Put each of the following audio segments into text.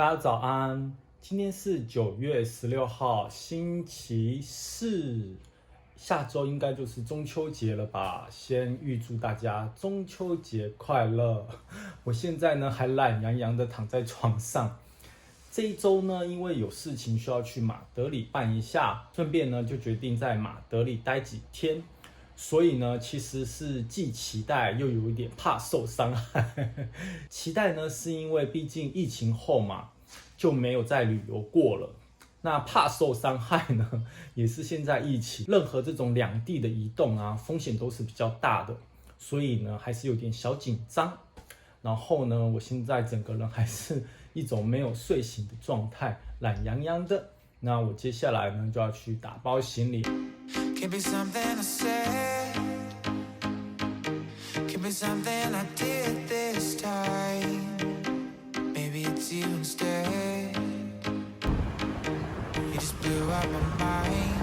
大家早安，今天是9月16号，星期四，下周应该就是中秋节了吧？先预祝大家中秋节快乐。我现在呢还懒洋洋的躺在床上。这一周呢，因为有事情需要去马德里办一下，顺便呢就决定在马德里待几天。所以呢，其实是既期待又有一点怕受伤害。期待呢，是因为毕竟疫情后嘛，就没有再旅游过了。那怕受伤害呢，也是现在疫情，任何这种两地的移动啊，风险都是比较大的，所以呢，还是有点小紧张。然后呢，我现在整个人还是一种没有睡醒的状态，懒洋洋的。那我接下来呢，就要去打包行李。Could be something I said, could be something I did this time. Maybe it's you instead. You just blew up my mind.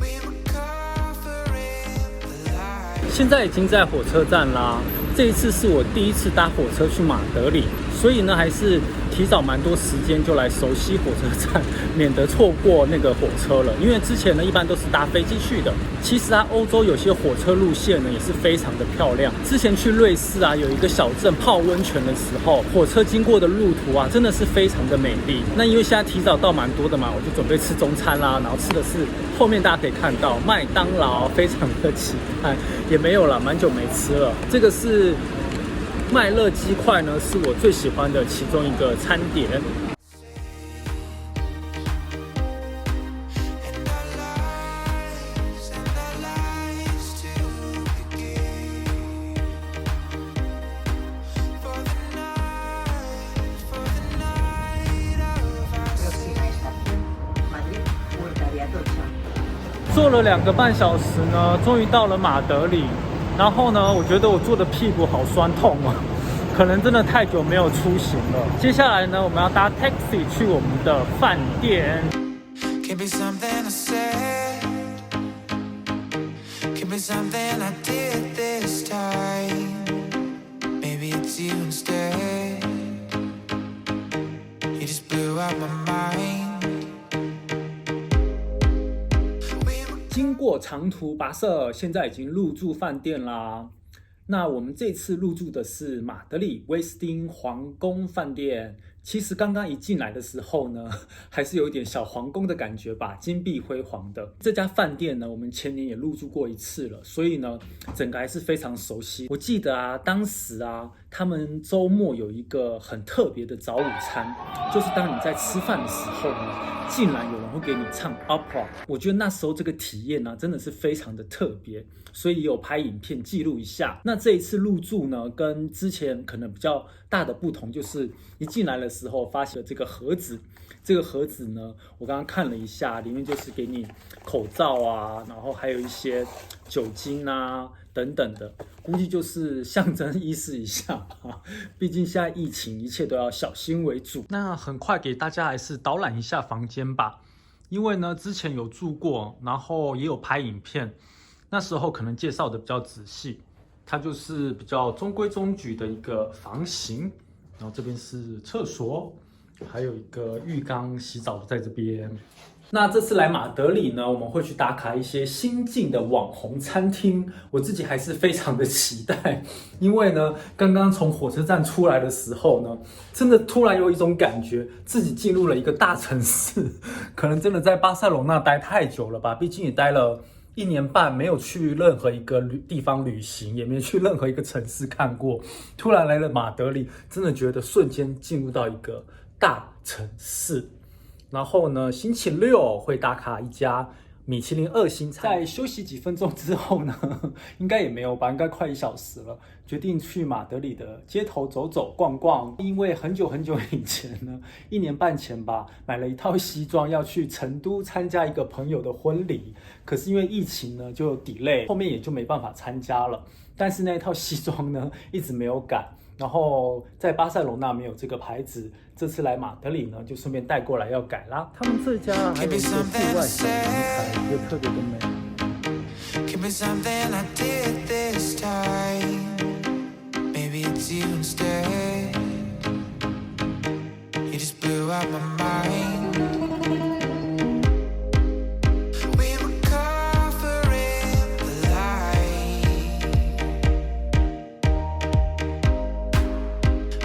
We were covering the light. 现在已经在火车站啦。这一次是我第一次搭火车去马德里，所以呢，还是提早蛮多时间就来熟悉火车站，免得错过那个火车了。因为之前呢，一般都是搭飞机去的。其实啊，欧洲有些火车路线呢也是非常的漂亮。之前去瑞士啊，有一个小镇泡温泉的时候，火车经过的路途啊，真的是非常的美丽。那因为现在提早到蛮多的嘛，我就准备吃中餐啦，然后吃的是后面大家可以看到麦当劳，非常的期待。也没有了，蛮久没吃了。这个是麦乐鸡块呢，是我最喜欢的其中一个餐点。坐了2个半小时呢，终于到了马德里。然后呢，我觉得我坐的屁股好酸痛啊，可能真的太久没有出行了。接下来呢，我们要搭 taxi 去我们的饭店。经过长途跋涉，现在已经入住饭店啦。那我们这次入住的是马德里威斯汀皇宫饭店。其实刚刚一进来的时候呢，还是有一点小皇宫的感觉吧，金碧辉煌的。这家饭店呢，我们前年也入住过一次了，所以呢，整个还是非常熟悉。我记得啊，当时啊，他们周末有一个很特别的早午餐，就是当你在吃饭的时候呢，竟然有人会给你唱 opera。我觉得那时候这个体验呢，真的是非常的特别，所以也有拍影片记录一下。那这一次入住呢，跟之前可能比较大的不同，就是一进来的时候发现了这个盒子。这个盒子呢，我刚刚看了一下，里面就是给你口罩啊，然后还有一些酒精啊等等的，估计就是象征意思一下吧。毕竟现在疫情，一切都要小心为主。那很快给大家还是导览一下房间吧，因为呢之前有住过，然后也有拍影片，那时候可能介绍的比较仔细。它就是比较中规中矩的一个房型，然后这边是厕所，还有一个浴缸洗澡在这边。那这次来马德里呢，我们会去打卡一些新进的网红餐厅，我自己还是非常的期待，因为呢，刚刚从火车站出来的时候呢，真的突然有一种感觉，自己进入了一个大城市，可能真的在巴塞罗那待太久了吧，毕竟也待了1年半，没有去任何一个地方旅行，也没去任何一个城市看过，突然来了马德里，真的觉得瞬间进入到一个大城市。然后呢，星期六会打卡一家米其林2星餐。在休息几分钟之后呢，应该也没有吧，应该快1小时了，决定去马德里的街头走走逛逛。因为很久以前呢，1年半前吧，买了一套西装要去成都参加一个朋友的婚礼，可是因为疫情呢就delay，后面也就没办法参加了。但是那一套西装呢一直没有赶。然后在巴塞罗那没有这个牌子，这次来马德里呢，就顺便带过来要改啦。他们这家还有一个户外小阳台，也特别的美。out my mind. We were covering the light,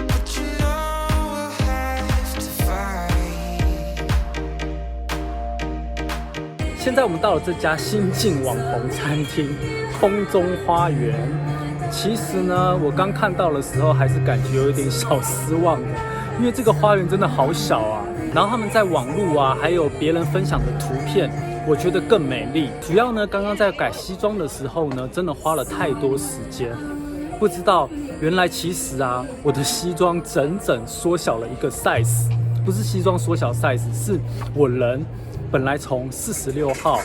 but you know we'll have to fight. 现在我们到了这家新晋网红餐厅空中花园。其实呢，我刚看到的时候还是感觉有一点小失望的，因为这个花园真的好小啊。然后他们在网路啊，还有别人分享的图片，我觉得更美丽。主要呢，刚刚在改西装的时候呢，真的花了太多时间。不知道原来其实啊，我的西装整整缩小了一个 size， 不是西装缩小 size， 是我人本来从46号，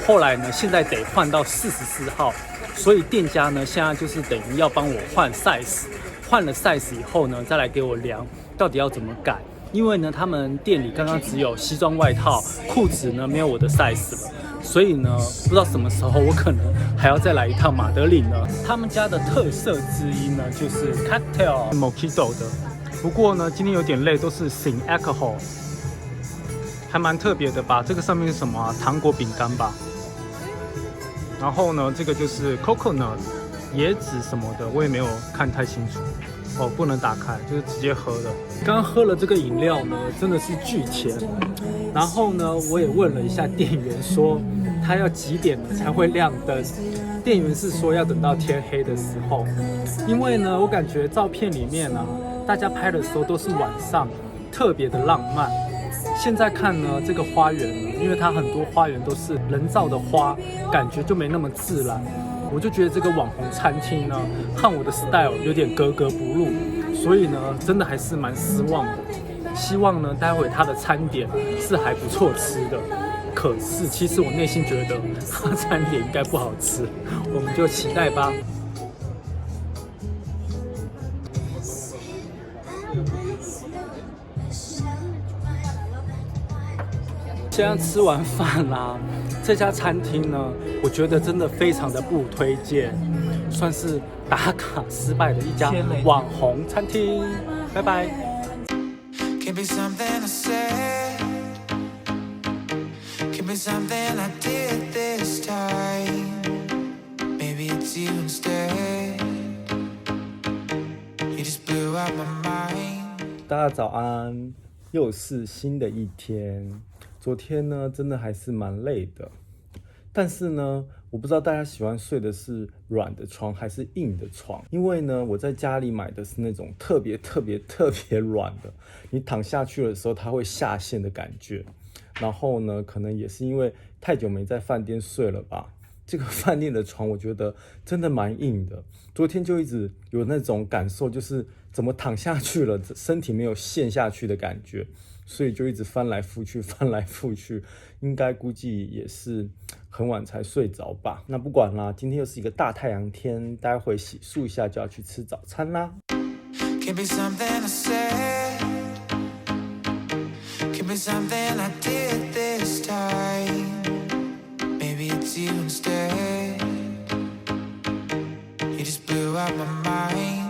后来呢现在得换到44号。所以店家呢，现在就是等于要帮我换 size， 换了 size 以后呢，再来给我量到底要怎么改。因为呢，他们店里刚刚只有西装外套、裤子呢，没有我的 size 了。所以呢，不知道什么时候我可能还要再来一趟马德里呢。他们家的特色之一呢，就是 cocktail mojito 的。不过呢，今天有点累，都是 sin alcohol， 还蛮特别的吧？这个上面是什么啊？糖果饼干吧。然后呢，这个就是 coconut 椰子什么的，我也没有看太清楚哦，不能打开，就是直接喝的。刚刚喝了这个饮料呢，真的是巨甜。然后呢，我也问了一下店员，说他要几点呢才会亮灯？店员是说要等到天黑的时候，因为呢，我感觉照片里面啊，大家拍的时候都是晚上，特别的浪漫。现在看呢，这个花园呢，因为它很多花园都是人造的花，感觉就没那么自然。我就觉得这个网红餐厅呢，和我的 style 有点格格不入，所以呢，真的还是蛮失望的。希望呢，待会它的餐点是还不错吃的。可是其实我内心觉得它餐点应该不好吃，我们就期待吧。现在吃完饭啦，这家餐厅呢，我觉得真的非常的不推荐，算是打卡失败的一家网红餐厅。拜拜。Can be something I said, can be something I did this time. Maybe it's you instead. You just blew out my mind. 大家早安，又是新的一天。昨天呢，真的还是蛮累的，但是呢，我不知道大家喜欢睡的是软的床还是硬的床，因为呢，我在家里买的是那种特别软的，你躺下去的时候它会下陷的感觉。然后呢，可能也是因为太久没在饭店睡了吧，这个饭店的床我觉得真的蛮硬的。昨天就一直有那种感受，就是怎么躺下去了，身体没有陷下去的感觉。所以就一直翻来覆去，应该估计也是很晚才睡着吧。那不管啦，今天又是一个大太阳天，待会洗漱一下就要去吃早餐啦。Can be something I said, can be something I did this time. Maybe it's you instead. You just blew out my mind.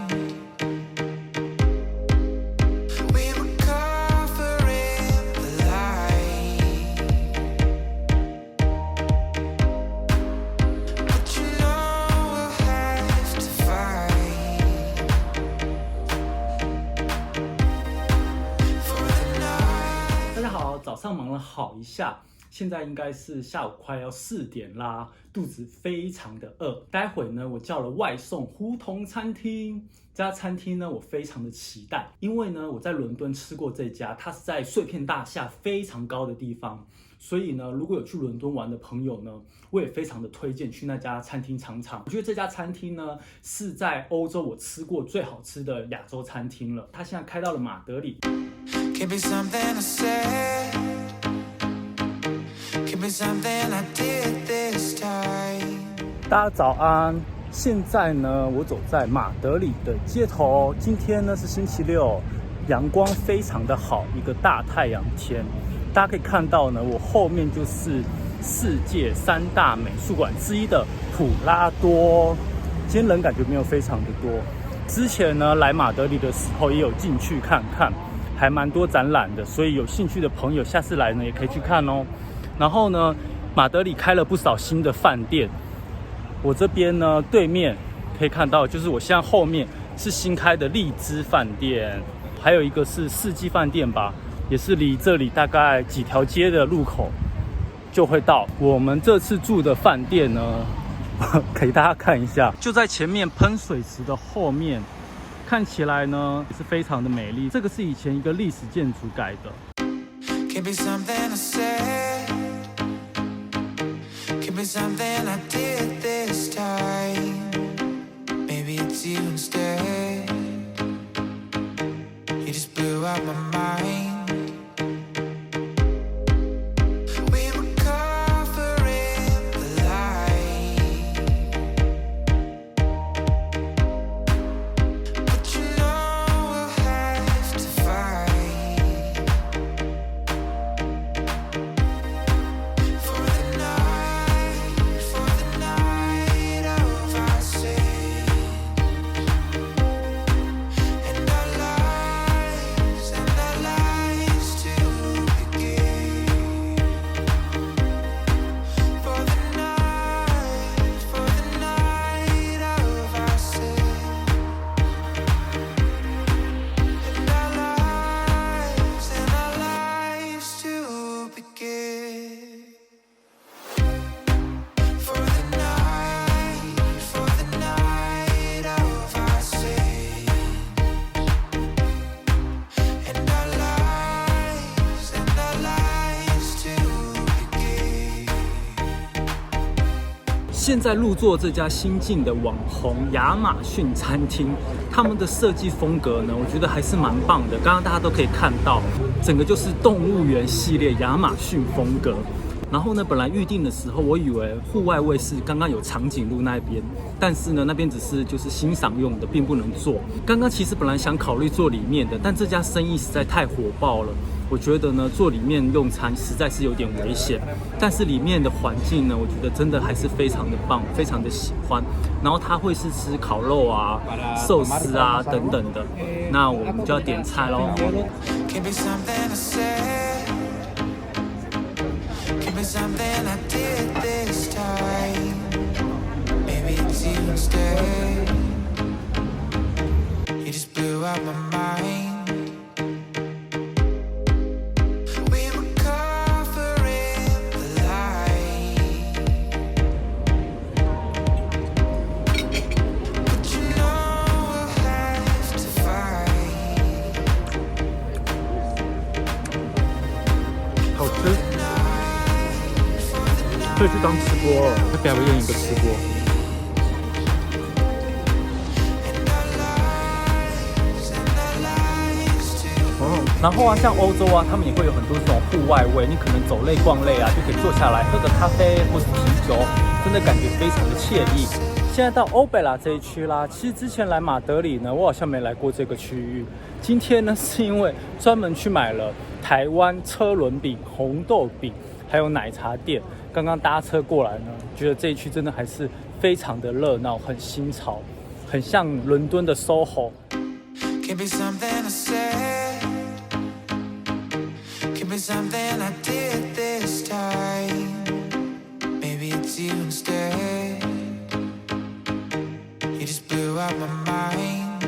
早上忙了好一下，现在应该是下午快要4点啦，肚子非常的饿。待会呢，我叫了外送胡同餐厅，这家餐厅呢，我非常的期待，因为呢，我在伦敦吃过这家，它是在碎片大厦非常高的地方，所以呢，如果有去伦敦玩的朋友呢，我也非常的推荐去那家餐厅尝尝。我觉得这家餐厅呢，是在欧洲我吃过最好吃的亚洲餐厅了。它现在开到了马德里。Can be something I said, can be something I did this time. 大家早安，现在呢，我走在马德里的街头。今天呢是星期六，阳光非常的好，一个大太阳天。大家可以看到呢，我后面就是世界3大美术馆之一的普拉多。今天人感觉没有非常的多。之前呢来马德里的时候也有进去看看。还蛮多展览的，所以有兴趣的朋友下次来呢也可以去看哦。然后呢，马德里开了不少新的饭店，我这边呢对面可以看到，就是我现在后面是新开的荔枝饭店，还有一个是四季饭店吧，也是离这里大概几条街的路口就会到。我们这次住的饭店呢，给大家看一下，就在前面喷水池的后面，看起来呢也是非常的美丽。这个是以前一个历史建筑改的。Could be something I said, could be something I did this time. Maybe it's you instead. You just blew out my mind. We were covering the light, but you know we'll have to fight for the night of our sin and our lives to begin. For the night of our sin and our lives to begin. For the night of our sin and our lives to begin. 现在入座这家新进的网红亚马逊餐厅，他们的设计风格呢，我觉得还是蛮棒的。刚刚大家都可以看到，整个就是动物园系列亚马逊风格。然后呢，本来预定的时候，我以为户外卫视刚刚有长颈鹿那边，但是呢，那边只是就是欣赏用的，并不能坐。刚刚其实本来想考虑坐里面的，但这家生意实在太火爆了。我觉得呢，坐里面用餐实在是有点危险，但是里面的环境呢，我觉得真的还是非常的棒，非常的喜欢。然后他会是吃烤肉啊、寿司啊等等的，那我们就要点菜咯。 Could be something I said, could be something I did this time. Maybe it's you instead. You just blew out my mind. We were covering the light, but you know we'll have to fight 好吃，可以去当吃播了，会表演一个吃播。然后啊，像欧洲啊，他们也会有很多这种户外味，你可能走累逛累啊，就可以坐下来喝个咖啡或是啤酒，真的感觉非常的惬意。现在到欧贝拉这一区啦，其实之前来马德里呢，我好像没来过这个区域。今天呢，是因为专门去买了台湾车轮饼、红豆饼，还有奶茶店。刚刚搭车过来呢，觉得这一区真的还是非常的热闹，很新潮，很像伦敦的 SOHO。 Could be something I said, could be something I did this time. Maybe it's you instead. You just blew out my mind.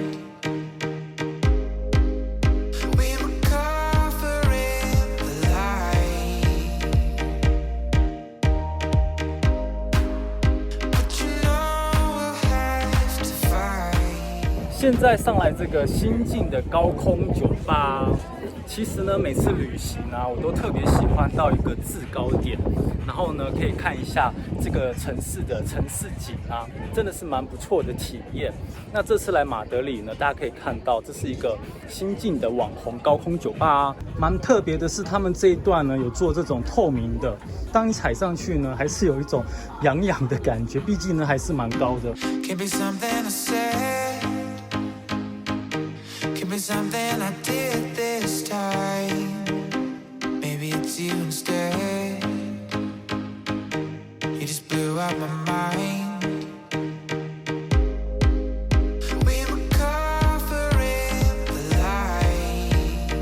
We were covering the light, but you know we'll have to fight. 现在上来这个新进的高空酒吧，其实呢，每次旅行啊，我都特别喜欢到一个制高点，然后呢，可以看一下这个城市的城市景啊，真的是蛮不错的体验。那这次来马德里呢，大家可以看到，这是一个新进的网红高空酒吧啊，蛮特别的是，他们这一段呢有做这种透明的，当你踩上去呢，还是有一种痒痒的感觉，毕竟呢还是蛮高的。 Could be something I said, could be something I did this time. Maybe it's you instead. You just blew out my mind. We were covering the light,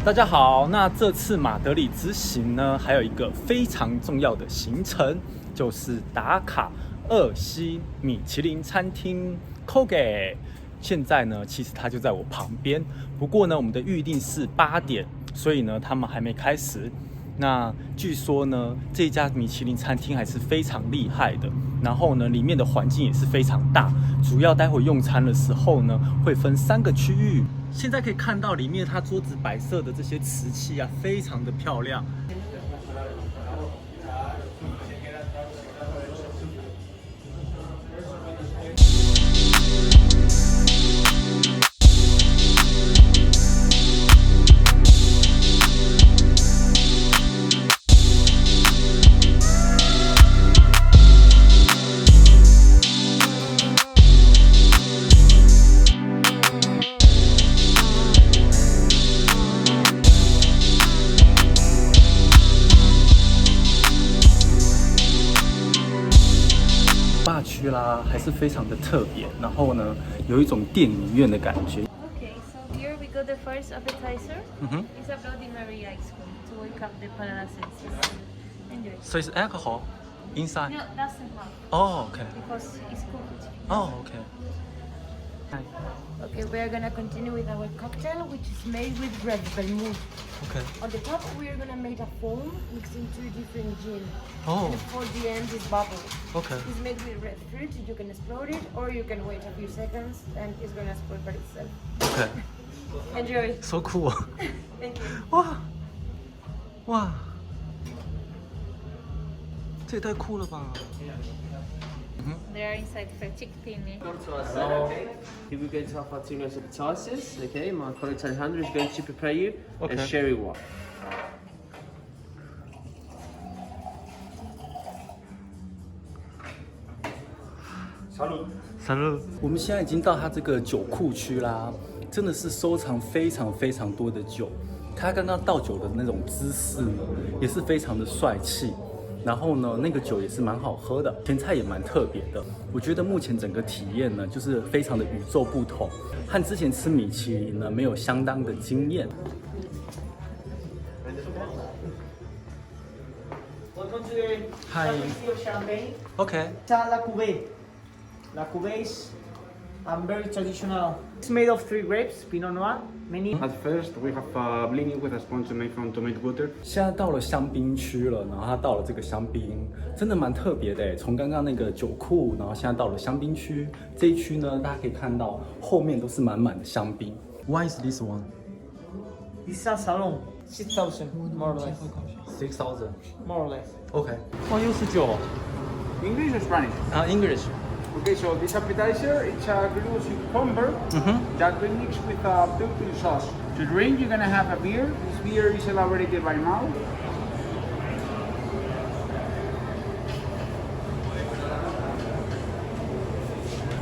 大家好，那这次马德里之行呢，还有一个非常重要的行程，就是打卡2星米其林餐厅 Koge。现在呢，其实它就在我旁边，不过呢，我们的预定是8点，所以呢，他们还没开始。那据说呢，这家米其林餐厅还是非常厉害的，然后呢，里面的环境也是非常大，主要待会用餐的时候呢，会分3个区域。现在可以看到里面它桌子摆设的这些瓷器啊，非常的漂亮。区啦，还是非常的特别，然后呢，有一种电影院的感觉。Okay, so here we got the first appetizer. It's a Bloody Mary ice cream to wake up the banana senses. Enjoy. So it's alcohol inside? No, doesn't have Oh, okay. because it's cooked. Oh, okay. Hi. Okay, we are gonna continue with our cocktail, which is made with red vermouth. Okay. On the top, we are gonna make a foam mixing 2 different gin. Oh, And for the end is bubble. okay. It's made with red fruit. You can explode it, or you can wait a few seconds, and it's gonna explode by itself. Okay. Enjoy. So cool. Thank you. 哇，哇，这也太酷了吧！ They are inside for chickpea. So, here we're going to have our two nice appetizers. Okay, my colleague Alejandro is going to prepare you Okay. a sherry wine. 我们现在已经到它这个酒库区啦，真的是收藏非常非常多的酒。他刚刚倒酒的那种姿势呢，也是非常的帅气。然后呢，那个酒也是蛮好喝的，前菜也蛮特别的。我觉得目前整个体验呢，就是非常的与众不同，和之前吃米其林呢没有相当的惊艳。Welcome to the Hi. Festival of Champagne. OK， It's La Cuvée. La Cuvée is very traditional. It's made of 3 grapes, Pinot Noir, many. At first, we have blending with a sponge made from tomato water. 现在到了香槟区了，然后它到了这个香槟，真的蛮特别的诶。从刚刚那个酒库，然后现在到了香槟区，这一区呢，大家可以看到后面都是满满的香槟。Why is this one? This is a salon. 6,000, more or less. 6,000. More or less. OK。哇，又是酒 English or Spanish? 啊，English。 Okay, so this appetizer, it's a grilled cucumber that we mix with a purple sauce. To drink, you're gonna have a beer. This beer is elaborated by Mao.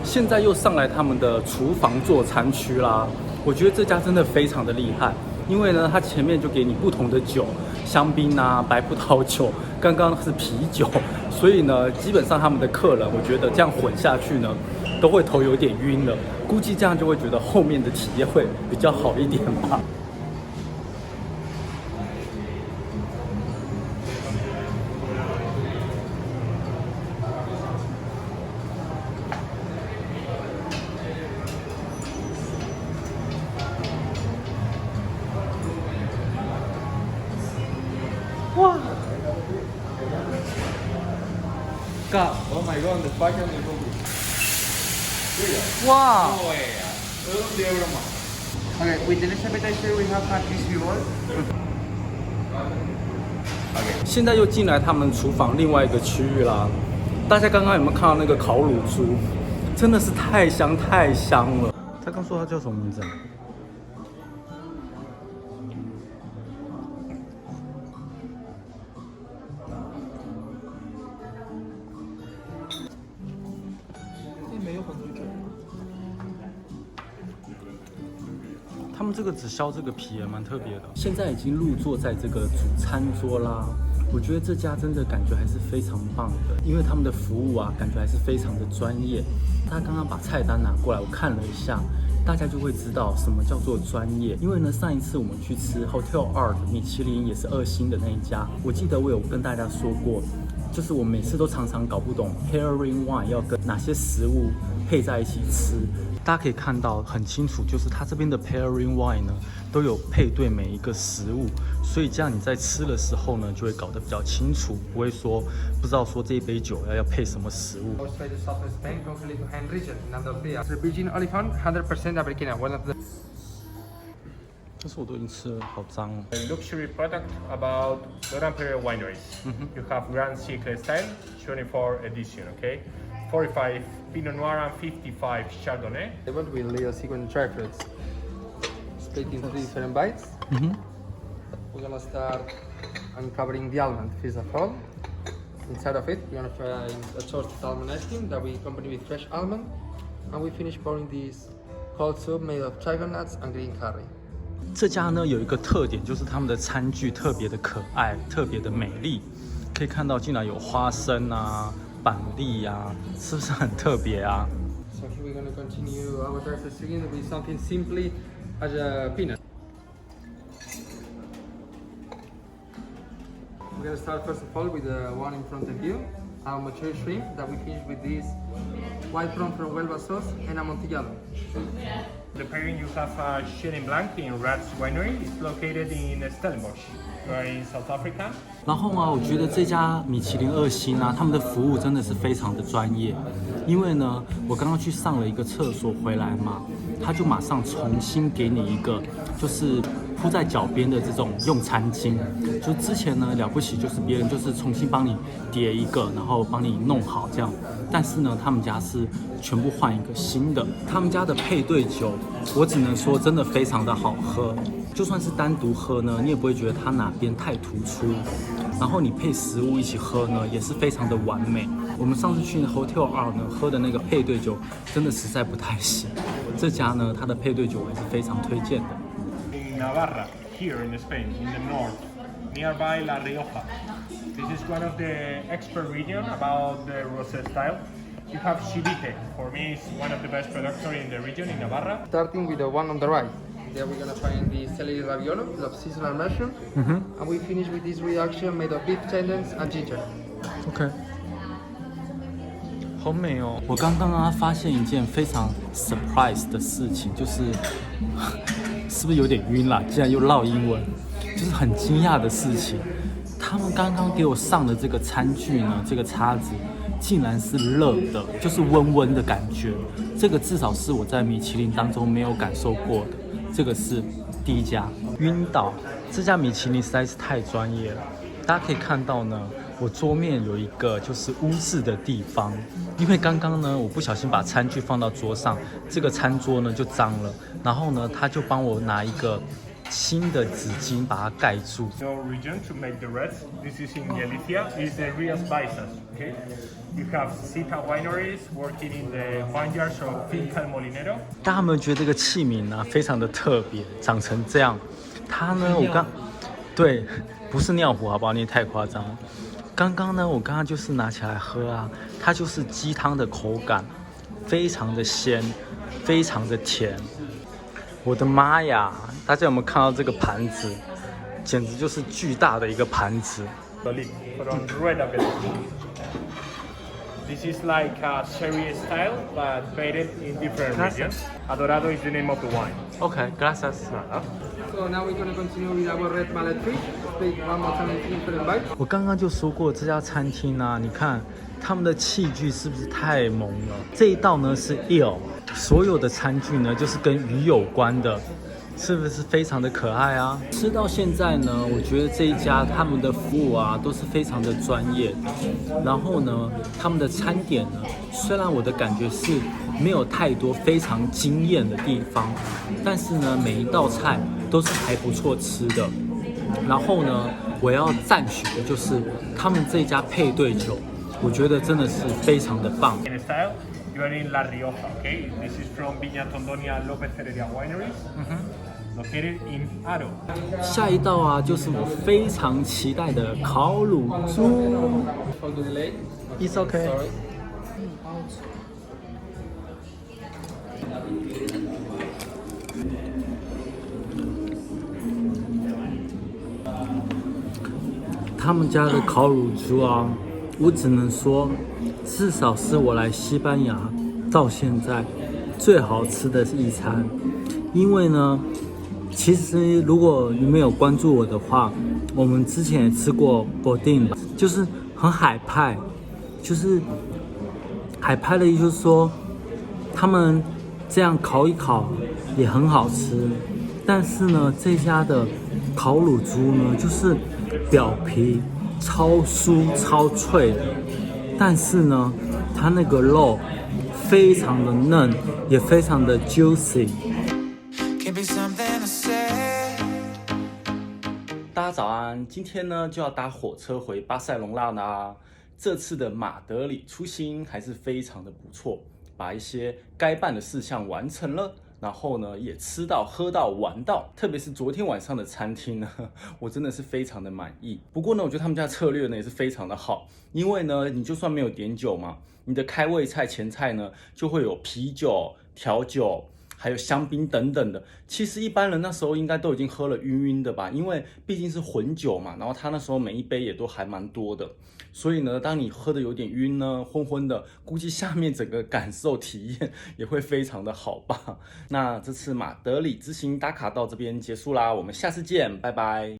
现在又上来他们的厨房做餐区啦，我觉得这家真的非常的厉害，因为呢，它前面就给你不同的酒，香槟啊、白葡萄酒，刚刚是啤酒，所以呢，基本上他们的客人，我觉得这样混下去呢，都会头有点晕了，估计这样就会觉得后面的体验会比较好一点吧。哇！ Oh my god, the pack and the cookie. 哇！ Okay, with the next appetizer, we have a crispy roll. 现在又进来他们厨房另外一个区域啦。大家刚刚有没有看到那个烤乳猪？真的是太香太香了。他刚说他叫什么名字啊？他们这个只削这个皮也蛮特别的。现在已经入座在这个主餐桌啦，我觉得这家真的感觉还是非常棒的，因为他们的服务啊，感觉还是非常的专业。他刚刚把菜单拿过来，我看了一下，大家就会知道什么叫做专业。因为呢，上一次我们去吃 Hotel Art 米其林也是2星的那一家，我记得我有跟大家说过，就是我每次都常常搞不懂 pairing wine 要跟哪些食物配在一起吃。大家可以看到很清楚，就是它这边的 pairing wine 呢都有配对每一个食物，所以这样你在吃的时候呢就会搞得比较清楚，不会说不知道说这一杯酒要配什么食物。 Outside the south of Spain, concretely to Jaén region, in Andalucía. The virgin olive oil, 100% Aberquina, one of the 但是我都已经吃了，好脏哦。 A luxury product about Dora Imperial wineries. You have Grand Siècle style, 24 edition, okay? 45 Pinot Noir and 55 Chardonnay. table with little sequin dry fruits. Split into 3 different bites. We're gonna start uncovering the almond, first of all. Inside of it, we're gonna find a toasted almond ice cream that we accompany with fresh almond. And we finish pouring this cold soup made of tiger nuts and green curry. 这家呢有一个特点，就是他们的餐具特别的可爱，特别的美丽。可以看到，竟然有花生啊、板栗啊，是不是很特别啊？ So here we're gonna continue our breakfast again with something simply as a peanut. We're gonna start first of all with the one in front of you, our mature shrimp that we finish with this white prawn from Huelva sauce and amontillado. The pairing you have Chenin Blanc in Rats Winery. It's located in Stellenbosch. You are in South Africa. 然后啊，我觉得这家米其林2星啊，他们的服务真的是非常的专业。因为呢，我刚刚去上了一个厕所回来嘛，他就马上重新给你一个，就是铺在脚边的这种用餐巾。就之前呢了不起，就是别人就是重新帮你叠一个，然后帮你弄好这样。但是呢，他们家是全部换一个新的。他们家的配对酒，我只能说真的非常的好喝。就算是单独喝呢，你也不会觉得它哪边太突出。然后你配食物一起喝呢，也是非常的完美。我们上次去 Hotel Art 呢喝的那个配对酒，真的实在不太行。这家呢，它的配对酒我也是非常推荐的。 In Navarra, here in Spain, in the north, nearby La Rioja. This is one of the expert region about the rosé style. You have Chivite. For me, it's one of the best producers in the region in Navarra. Starting with the one on the right. There we're gonna find the celery raviolo of seasonal mushroom. And we finish with this reaction made of beef tendons and ginger. OK， 好美哦！我刚刚啊发现一件非常 surprise 的事情，就是是不是有点晕啦？竟然又唠英文，就是很惊讶的事情。他们刚刚给我上的这个餐具呢，这个叉子竟然是热的，就是温温的感觉。这个至少是我在米其林当中没有感受过的。这个是第一家，晕倒。这家米其林实在是太专业了。大家可以看到呢，我桌面有一个就是污渍的地方，因为刚刚呢我不小心把餐具放到桌上，这个餐桌呢就脏了，然后呢他就帮我拿一个新的纸巾把它盖住。 No region to make the reds. This is in Galicia. It's the Rías Baixas. Okay. You have Cita wineries working in the vineyards of Finca El Molinero. 大家有没有觉得这个器皿呢非常的特别，长成这样？它呢，对，不是尿壶，好不好？你也太夸张了。刚刚呢，我刚刚就是拿起来喝啊，它就是鸡汤的口感，非常的鲜，非常的甜。我的妈呀！大家有没有看到这个盘子？简直就是巨大的一个盘子。 From red aperitif. This is like a sherry style, but made it in different regions. Adorado is the name of the wine. OK, gracias. So now we're gonna continue with our red mallet fish. Take one more time in different bites. 我刚刚就说过，这家餐厅啊，你看他们的器具是不是太萌了？这一道呢是 eel， 所有的餐具呢就是跟鱼有关的。 是不是非常的可爱啊？吃到现在呢，我觉得这一家他们的服务啊都是非常的专业的。然后呢，他们的餐点呢，虽然我的感觉是没有太多非常惊艳的地方，但是呢，每一道菜都是还不错吃的。然后呢，我要赞许的就是他们这一家配对酒，我觉得真的是非常的棒。 In style, you are in La Rioja, okay? This is from Viña Tondonia López Heredia Wineries. Located in Aro. 下一道啊，就是我非常期待的烤乳猪。It's okay. 他们家的烤乳猪啊，我只能说，至少是我来西班牙到现在最好吃的一餐。因为呢，其实如果你们有关注我的话，我们之前也吃过布丁，就是很海派，就是海派的意思就是说，他们这样烤一烤也很好吃。但是呢，这家的烤乳猪呢，就是表皮超酥超脆的，但是呢，它那个肉非常的嫩，也非常的 juicy。Can't be something to say. 大家早安，今天呢就要搭火车回巴塞隆纳啦。这次的马德里出行还是非常的不错，把一些该办的事项完成了。然后呢，也吃到、喝到、玩到，特别是昨天晚上的餐厅呢，我真的是非常的满意。不过呢，我觉得他们家策略呢也是非常的好，因为呢，你就算没有点酒嘛，你的开胃菜、前菜呢就会有啤酒、调酒，还有香槟等等的。其实一般人那时候应该都已经喝了晕晕的吧，因为毕竟是混酒嘛，然后他那时候每一杯也都还蛮多的。所以呢，当你喝的有点晕呢，昏昏的，估计下面整个感受体验也会非常的好吧。那这次马德里之行打卡到这边结束啦，我们下次见，拜拜。